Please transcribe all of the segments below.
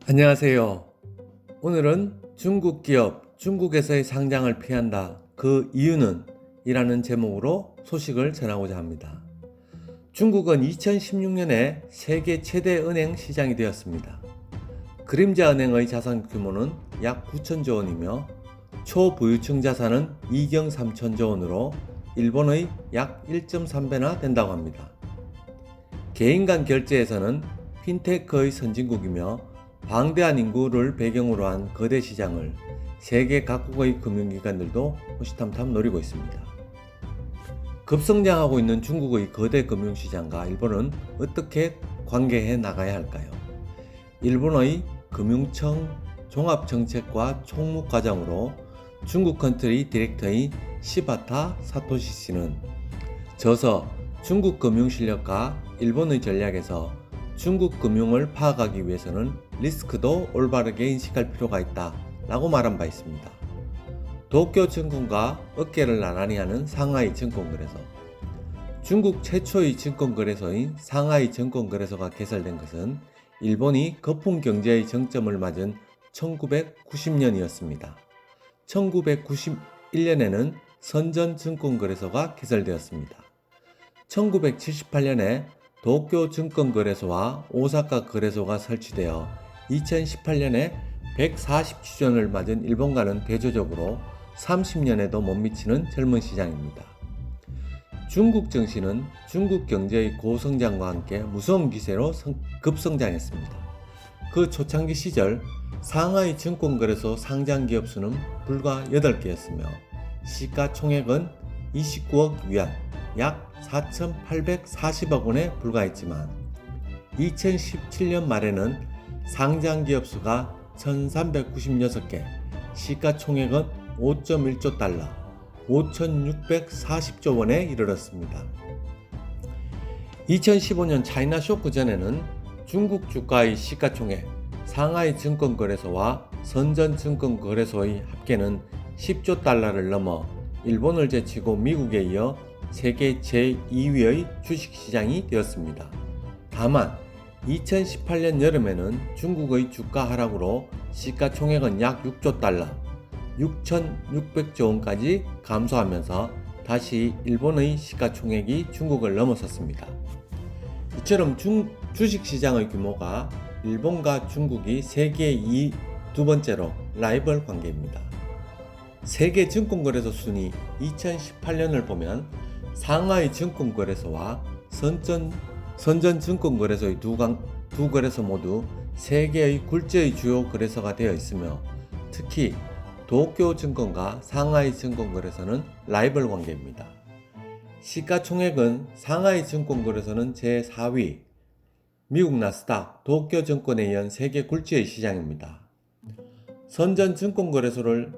안녕하세요. 오늘은 중국 기업 중국에서의 상장을 피한다. 그 이유는? 이라는 제목으로 소식을 전하고자 합니다. 중국은 2016년에 세계 최대 은행 시장이 되었습니다. 그림자 은행의 자산 규모는 약 9천조 원이며 초부유층 자산은 2경 3천조 원으로 일본의 약 1.3배나 된다고 합니다. 개인 간 결제에서는 핀테크의 선진국이며 방대한 인구를 배경으로 한 거대 시장을 세계 각국의 금융기관들도 호시탐탐 노리고 있습니다. 급성장하고 있는 중국의 거대 금융시장과 일본은 어떻게 관계해 나가야 할까요? 일본의 금융청 종합정책과 총무과장으로 중국 컨트리 디렉터인 시바타 사토시 씨는 저서 중국 금융 실력과 일본의 전략에서 중국 금융을 파악하기 위해서는 리스크도 올바르게 인식할 필요가 있다 라고 말한 바 있습니다. 도쿄증권과 어깨를 나란히 하는 상하이 증권거래소. 중국 최초의 증권거래소인 상하이 증권거래소가 개설된 것은 일본이 거품 경제의 정점을 맞은 1990년이었습니다. 1991년에는 선전증권거래소가 개설되었습니다. 1978년에 도쿄증권거래소와 오사카 거래소가 설치되어 2018년에 140주년을 맞은 일본과는 대조적으로 30년에도 못 미치는 젊은 시장입니다. 중국 증시는 중국 경제의 고성장과 함께 무서운 기세로 급성장했습니다. 그 초창기 시절 상하이 증권거래소 상장 기업 수는 불과 8개였으며 시가총액은 29억 위안, 약 4,840억 원에 불과했지만 2017년 말에는 상장 기업 수가 1,396개, 시가총액은 5.1조 달러, 5,640조 원에 이르렀습니다. 2015년 차이나 쇼크 전에는 중국 주가의 시가총액, 상하이 증권거래소와 선전증권거래소의 합계는 10조 달러를 넘어 일본을 제치고 미국에 이어 세계 제2위의 주식시장이 되었습니다. 다만 2018년 여름에는 중국의 주가 하락으로 시가총액은 약 6조 달러, 6,600조 원까지 감소하면서 다시 일본의 시가총액이 중국을 넘어섰습니다. 이처럼 주식시장의 규모가 일본과 중국이 세계 두 번째로 라이벌 관계입니다. 세계 증권거래소 순위 2018년을 보면 상하이 증권거래소와 선전증권거래소의 두 거래소 모두 세계의 굴지의 주요 거래소가 되어 있으며 특히 도쿄증권과 상하이 증권거래소는 라이벌 관계입니다. 시가총액은 상하이 증권거래소는 제4위, 미국 나스닥, 도쿄증권에 이은 세계 굴지의 시장입니다. 선전증권거래소는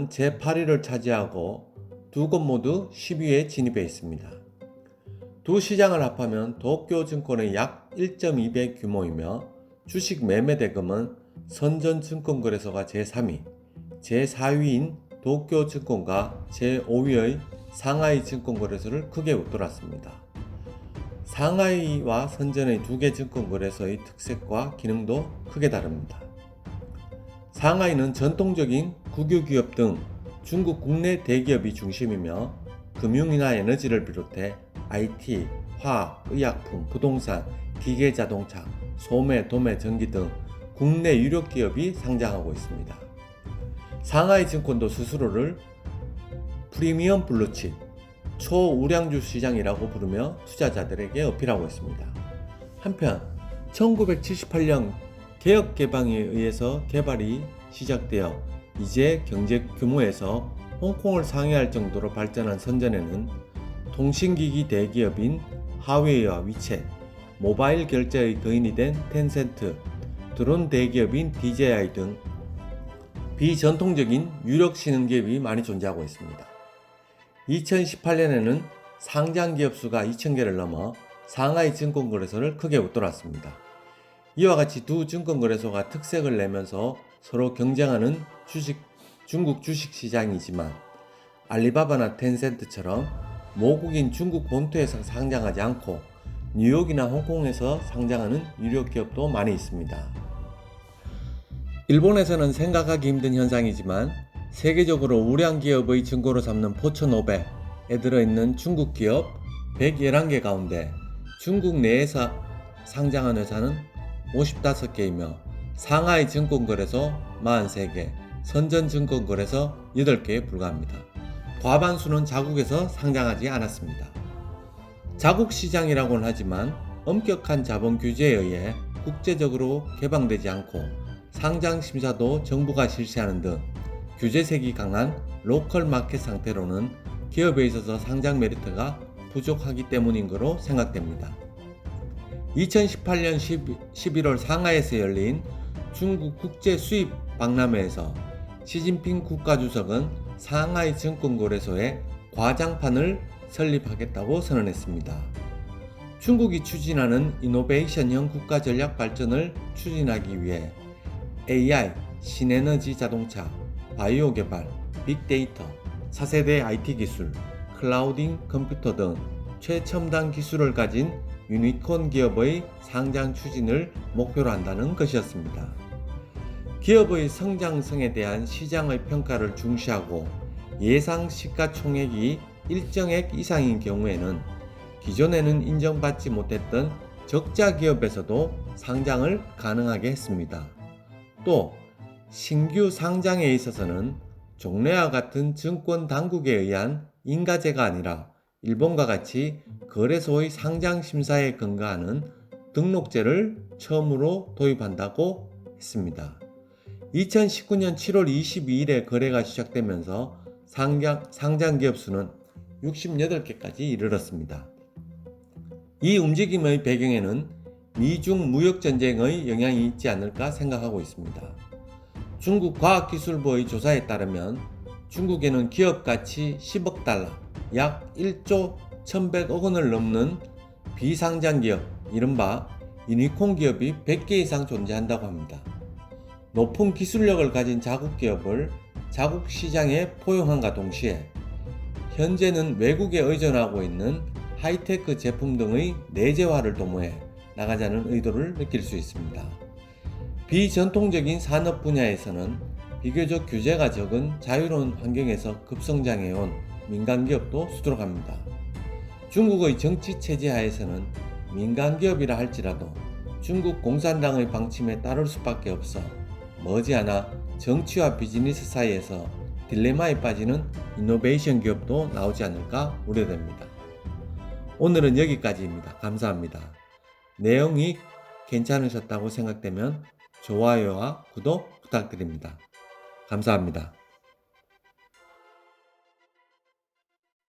제8위를 차지하고 두 곳 모두 10위에 진입해 있습니다. 두 시장을 합하면 도쿄증권의 약 1.2배 규모이며 주식 매매 대금은 선전증권거래소가 제3위, 제4위인 도쿄증권과 제5위의 상하이 증권거래소를 크게 웃돌았습니다. 상하이와 선전의 두 개 증권거래소의 특색과 기능도 크게 다릅니다. 상하이는 전통적인 국유기업 등 중국 국내 대기업이 중심이며 금융이나 에너지를 비롯해 IT, 화학, 의약품, 부동산, 기계자동차, 소매, 도매, 전기 등 국내 유력 기업이 상장하고 있습니다. 상하이 증권도 스스로를 프리미엄 블루칩, 초우량주 시장이라고 부르며 투자자들에게 어필하고 있습니다. 한편 1978년 개혁 개방에 의해서 개발이 시작되어 이제 경제 규모에서 홍콩을 상회할 정도로 발전한 선전에는 통신기기 대기업인 하웨이와 위챗, 모바일 결제의 거인이 된 텐센트, 드론 대기업인 DJI 등 비전통적인 유력 신흥기업이 많이 존재하고 있습니다. 2018년에는 상장 기업 수가 2,000개를 넘어 상하이 증권거래소를 크게 웃돌았습니다. 이와 같이 두 증권거래소가 특색을 내면서 서로 경쟁하는 중국 주식시장이지만 알리바바나 텐센트처럼 모국인 중국 본토에서 상장하지 않고 뉴욕이나 홍콩에서 상장하는 유력 기업도 많이 있습니다. 일본에서는 생각하기 힘든 현상이지만 세계적으로 우량 기업의 증거로 삼는 포천 500에 들어있는 중국 기업 111개 가운데 중국 내에서 상장한 회사는 55개이며 상하이 증권거래소 43개, 선전증권거래소 8개에 불과합니다. 과반수는 자국에서 상장하지 않았습니다. 자국 시장이라고는 하지만 엄격한 자본 규제에 의해 국제적으로 개방되지 않고 상장 심사도 정부가 실시하는 등 규제색이 강한 로컬 마켓 상태로는 기업에 있어서 상장 메리트가 부족하기 때문인 것으로 생각됩니다. 2018년 11월 상하이에서 열린 중국 국제 수입 박람회에서 시진핑 국가주석은 상하이 증권거래소에 과장판을 설립하겠다고 선언했습니다. 중국이 추진하는 이노베이션형 국가 전략 발전을 추진하기 위해 AI, 신에너지 자동차, 바이오 개발, 빅데이터, 차세대 IT 기술, 클라우딩 컴퓨터 등 최첨단 기술을 가진 유니콘 기업의 상장 추진을 목표로 한다는 것이었습니다. 기업의 성장성에 대한 시장의 평가를 중시하고 예상 시가총액이 일정액 이상인 경우에는 기존에는 인정받지 못했던 적자 기업에서도 상장을 가능하게 했습니다. 또 신규 상장에 있어서는 종래와 같은 증권 당국에 의한 인가제가 아니라 일본과 같이 거래소의 상장 심사에 근거하는 등록제를 처음으로 도입한다고 했습니다. 2019년 7월 22일에 거래가 시작되면서 상장 기업 수는 68개까지 이르렀습니다. 이 움직임의 배경에는 미중 무역전쟁의 영향이 있지 않을까 생각하고 있습니다. 중국 과학기술부의 조사에 따르면 중국에는 기업가치 10억 달러, 약 1조 1100억 원을 넘는 비상장 기업, 이른바 유니콘 기업이 100개 이상 존재한다고 합니다. 높은 기술력을 가진 자국 기업을 자국 시장에 포용함과 동시에 현재는 외국에 의존하고 있는 하이테크 제품 등의 내재화를 도모해 나가자는 의도를 느낄 수 있습니다. 비전통적인 산업 분야에서는 비교적 규제가 적은 자유로운 환경에서 급성장해온 민간기업도 수두룩합니다. 중국의 정치 체제 하에서는 민간기업이라 할지라도 중국 공산당의 방침에 따를 수밖에 없어 머지않아 정치와 비즈니스 사이에서 딜레마에 빠지는 이노베이션 기업도 나오지 않을까 우려됩니다. 오늘은 여기까지입니다. 감사합니다. 내용이 괜찮으셨다고 생각되면 좋아요와 구독 부탁드립니다. 감사합니다.